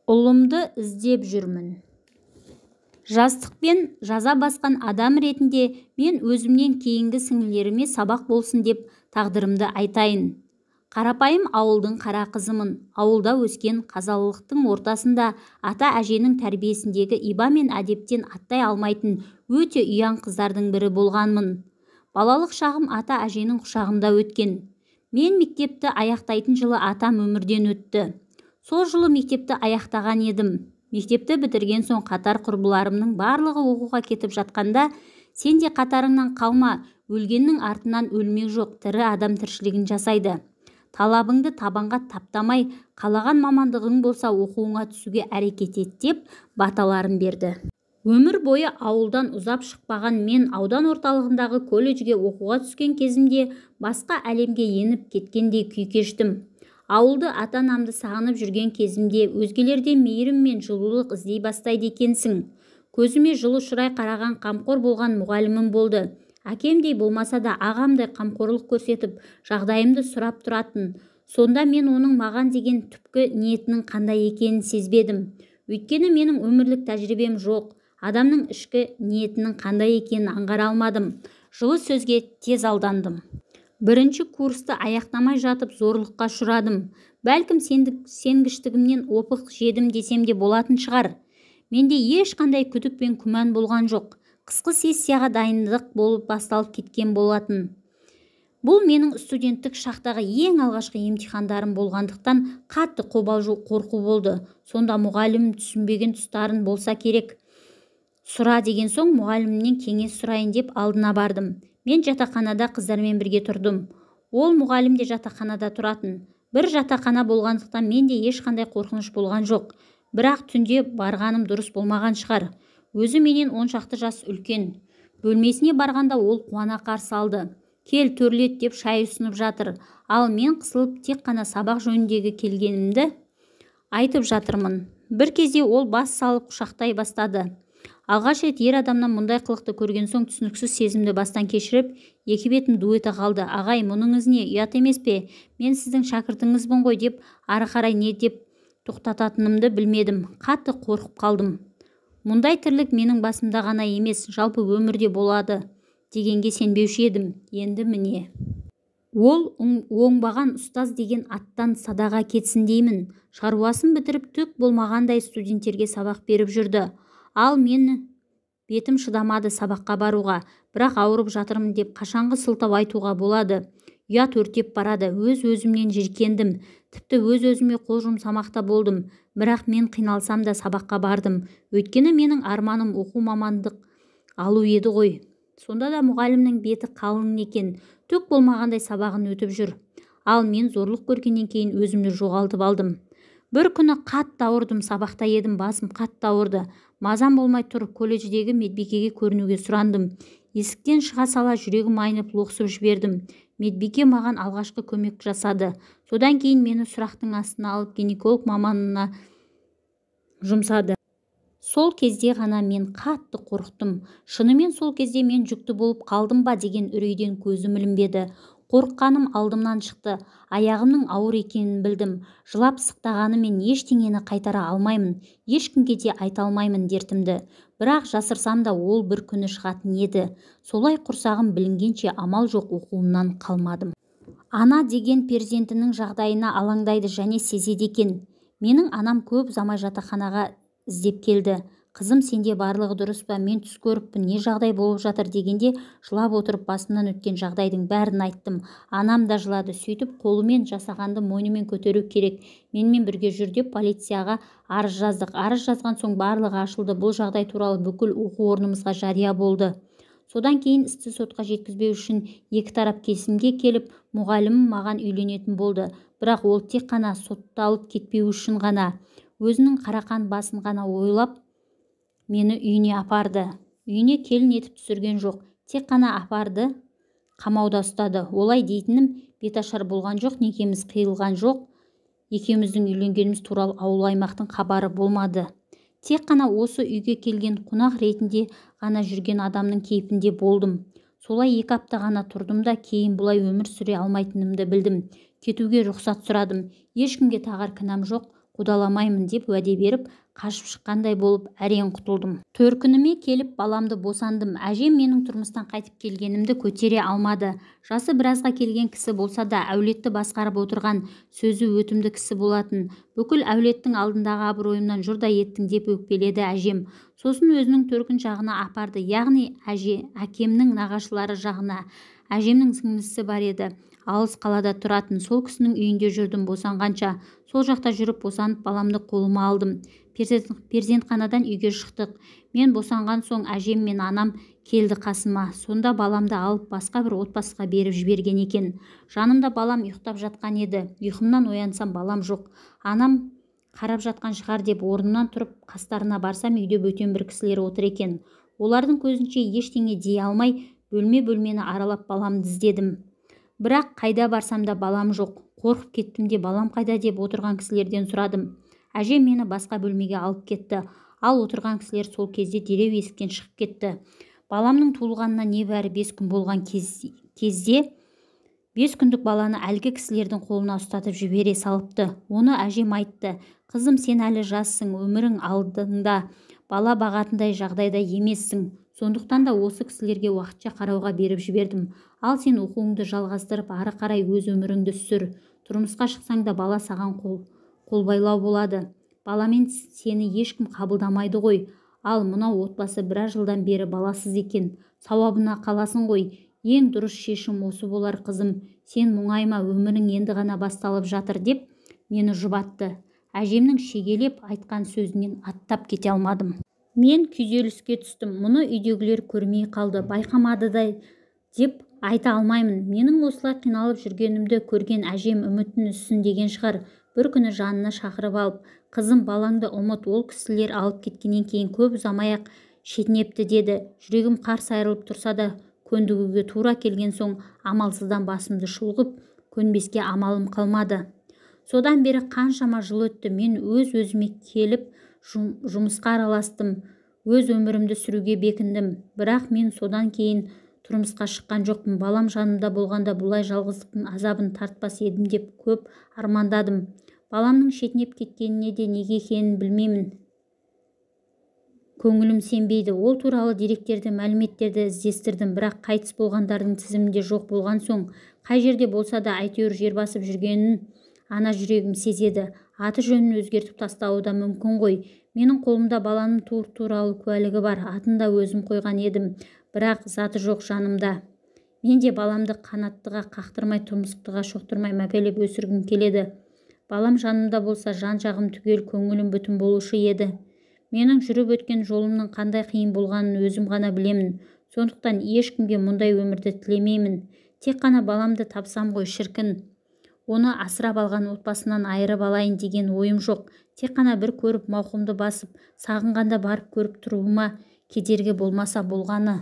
ұлымды іздеп жүрмін. Жастықпен жаза басқан адам ретінде мен өзімнен кейінгі сіңлілеріме сабақ болсын деп тағдырымды айтайын. Қарапайым ауылдың қара қызымын. Ауылда өскен, қазалылықтың ортасында ата-әженің тәрбиесіндегі иба мен әдептен аттай алмайтын өте ұяң қыздардың бірі болғанмын. Балалық шағым ата-әженің құшағында өткен. Мен мектепті аяқтайтын жылы атам өмірден өтті. Сол жылы мектепті аяқтаған едім. Мектепті бітірген соң қатар құрбыларымның барлығы оқуға кетіп жатқанда, сен де қатарыңнан қалма, өлгеннің артынан өлмек жоқ, тірі адам тіршілігін жасайды. Талабыңды табанға таптамай, қалаған мамандығың болса оқуыңа түсуге әрекет ет деп баталарын берді. Өмір бойы ауылдан ұзап шықпаған мен аудан орталығындағы колледжге оқуға түскен кезімде басқа әлемге еніп кеткендей күй кештім. Ауылды ата-анамды сағынып жүрген кезімде өзгелерден мейірім мен жылулық іздей бастайды екенсің. Көзіме жылы ұшырай қараған, қамқор болған мұғалімім болды. Әкемдей болмаса да ағамдай қамқорлық көрсетіп, жағдайымды сұрап тұратын. Сонда мен оның маған деген түпкі ниетінің қандай екенін сезбедім. Өйткені менің өмірлік тәжірибем жоқ. Адамның ішкі ниетінің қандай екенін аңғара алмадым. Жылы сөзге тез алдандым. Бірінші курсты аяқтамай жатып зорлыққа ұшырадым. Бәлкім сенгіштігімнен опық жедім десем де болатын шығар. Менде ешқандай күдік пен күмән болған жоқ. Қысқы сессияға дайындық болып басталып кеткен болатын. Бұл менің студенттік шақтағы ең алғашқы емтихандарым болғандықтан қатты қобалжу, қорқу болды. Сонда мұғалім түсінбеген тұстарын болса керек сұра деген соң мұғалімнен кеңес сұрайын деп алдына бардым. Мен жатақханада қыздармен бірге тұрдым. Ол мұғалім де жатақханада тұратын. Бір жатақхана болғандықтан менде ешқандай қорқыныш болған жоқ. Бірақ түнде барғаным дұрыс болмаған шығар. Өзі менен 10 шақты жас үлкен. Бөлмесіне барғанда ол қуана қарсы алды. Кел төрлет деп шай ұсынып жатыр. Ал мен қысылып тек қана сабақ жөніндегі келгенімді айтып жатырмын. Бір кезде ол бас салып құшақтай бастады. Алғаш рет ер адамнан мұндай қылықты көрген соң түсініксіз сезімді бастан кешіріп, екі бетім ду ете қалды. Ағай, мұныңыз не, ұят емес пе? Мен сіздің шәкіртіңізбін ғой деп, ары қарай не деп тоқтататынымды білмедім. Қатты қорқып қалдым. Мұндай тірлік менің басымда ғана емес, жалпы өмірде болады дегенге сенбеуші едім. Енді міне. Ол оңбаған ұстаз деген аттан садаға кетсін деймін. Шаруасын бітіріп түк болмағандай студенттерге сабақ беріп жүрді. Ал мені бетім шыдамады сабаққа баруға. Бірақ ауырып жатырмын деп қашанғы сылтау айтуға болады. Ұят өртеп барады. Өз-өзімнен жиркендім. Тіпті өз-өзіме қол жұмсамақта болдым. Бірақ мен қиналсам да сабаққа бардым. Өйткені менің арманым оқу мамандық алу еді ғой. Сонда да мұғалімнің беті қалың екен. Түк болмағандай сабағын өтіп жүр. Ал мен зорлық көргеннен кейін өзімді жоғалтып алдым. Бір күні қатты ауырдым, сабақта едім, басым қатты ауырды. Мазам болмай тұр, колледждегі медбикеге көрінуге сұрандым. Есіктен шыға сала жүрегім айнып лоқсып жібердім. Медбике маған алғашқы көмек жасады. Содан кейін мені сұрақтың астына алып гинеколог маманына жұмсады. Сол кезде ғана мен қатты қорықтым. Шынымен сол кезде мен жүкті болып қалдым ба деген үрейден көзім ілінбеді. Қорыққаным алдымнан шықты. Аяғымның ауыр екенін білдім. Жылап сықтағанымен ештеңені қайтара алмаймын. Ешкімге де айта алмаймын дертімді. Бірақ жасырсам да ол бір күні шығатын еді. Солай құрсағым білінгенше амал жоқ оқуымнан қалмадым. Ана деген перзентінің жағдайына алаңдайды және сезеді екен. Менің анам көп ұзамай жатақханаға іздеп келді. Қызым, сенде барлығы дұрыс па? Мен түс көріппін, не жағдай болып жатыр дегенде жылап отырып басымнан өткен жағдайдың бәрін айттым. Анам да жылады. Сөйтіп қолымен жасағанды мойнымен көтеру керек. Менімен бірге жүр деп полицияға арыз жаздық. Арыз жазған соң барлығы ашылды. Бұл жағдай туралы бүкіл оқу орнымызға жария болды. Содан кейін істі сотқа жеткізбеу үшін екі тарап келісімге келіп, мұғалімім маған үйленетін болды. Бірақ ол тек қана сотталып кетпеу үшін ғана, өзінің қарақан басын ғана ойлап мені үйіне апарды. Үйіне келін етіп түсірген жоқ. Тек қана апарды, қамауда ұстады. Олай дейтінім беташар болған жоқ, некеміз қиылған жоқ. Екеуміздің үйленгеніміз туралы ауыл аймақтың хабары болмады. Тек қана осы үйге келген қонақ ретінде ғана жүрген адамның кейпінде болдым. Солай 2 апта ғана тұрдым да кейін бұлай өмір сүре алмайтынымды білдім. Кетуге рұқсат сұрадым. Ешкімге тағар кінәм жоқ. қудаламаймын деп уәде беріп қашып шыққандай болып әрең құтылдым. Төркініме келіп баламды босандым. Әжем менің тұрмыстан қайтып келгенімді көтере алмады. Жасы біразға келген кісі болса да әулетті басқарып отырған сөзі өтімді кісі болатын. Бүкіл әулеттің алдындағы абыройымнан жұрда еттің деп өкпеледі әжем. Сосын өзінің төркін жағына апарды, яғни әкемнің нағашылары жағына. Әжемнің сіңлісі бар еді, алыс қалада тұратын. Сол кісінің үйінде жүрдім босанғанша. Сол жақта жүріп босанып баламды қолыма алдым. Перзентханадан үйге шықтық. Мен босанған соң әжем мен анам келді қасыма. Сонда баламды алып басқа бір отбасыға беріп жіберген екен. Жанымда балам ұйықтап жатқан еді. Ұйқымнан оянсам балам жоқ. Анам қарап жатқан шығар деп орнымнан тұрып қастарына барсам үйде бөтен бір кісілер отыр екен. Олардың көзінше ештеңе дей алмай бөлме-бөлмені аралап баламды іздедім. Бірақ қайда барсам да балам жоқ. Қорқып кеттім де балам қайда деп отырған кісілерден сұрадым. Әжем мені басқа бөлмеге алып кетті. Ал отырған кісілер сол кезде дереу есіктен шығып кетті. Баламның туылғанына небәрі 5 күн болған кезде 5 күндік баланы әлгі кісілердің қолына ұстатып жібере салыпты. Оны әжем айтты. Қызым, сен әлі жассың, өмірің алдыңда, бала бағатындай жағдайда емессің. Сондықтан да осы кісілерге уақытша қарауға беріп жібердім. Ал сен оқуыңды жалғастырып, ары қарай өз өміріңді сүр. Тұрмысқа шықсаң да бала саған қолбайлау болады. Баламен сені ешкім қабылдамайды ғой. Ал мынау отбасы біраз жылдан бері баласыз екен. Сауабына қаласың ғой. Ең дұрыс шешім осы болар қызым. Сен мұңайма, өмірің енді ғана басталып жатыр деп мені жұбатты. Әжемнің шегелеп айтқан сөзінен аттап кете алмадым. Мен күйзеліске түстім. Мұны үйдегілер көрмей қалды, байқамады деп айта алмаймын. Менің осылай қиналып жүргенімді көрген әжем үмітін үзсін деген шығар. Бір күні жанына шақырып алып, қызым, балаңды ұмыт, ол кісілер алып кеткеннен кейін көп ұзамай-ақ шетінепті деді. Жүрегім қарс айырылып тұрса да көндігуге тура келген соң амалсыздан басымды шұлғып көнбеске амалым қалмады. Содан бері қаншама жыл өтті. Мен өз-өзіме келіп жұмысқа араластым. Өз өмірімді сүруге бекіндім. Бірақ мен содан кейін тұрмысқа шыққан жоқпын. Балам жанымда болғанда бұлай жалғыздықтың азабын тартпас едім деп көп армандадым. Баламның шетінеп кеткеніне де неге екенін білмеймін. Көңілім сенбейді. Ол туралы деректерді, мәліметтерді іздестірдім, бірақ қайтыс болғандардың тізімінде жоқ болған соң, қай жерде болса да әйтеуір жер басып жүргенін ана жүрегім сезеді. Аты жөнін өзгертіп тастауы да мүмкін ғой. Менің қолымда баланың туралы куәлігі бар. Атын да өзім қойған едім, бірақ заты жоқ жанымда. Мен де баламды қанаттыға қақтырмай, тұмсықтыға шоқтырмай мәпелеп өсіргім келеді. Балам жанымда болса, жан-жағым түгел, көңілім бүтін болушы еді. Менің жүріп өткен жолымның қандай қиын болғанын өзім ғана білемін. Сондықтан ешкімге мұндай өмірді тілемеймін. Тек қана баламды тапсам ғой, шіркін. Оны асырап алған отбасынан айырып алайын деген ойым жоқ. Тек қана бір көріп мауқымды басып, сағынғанда барып көріп тұруыма кедергі болмаса болғаны.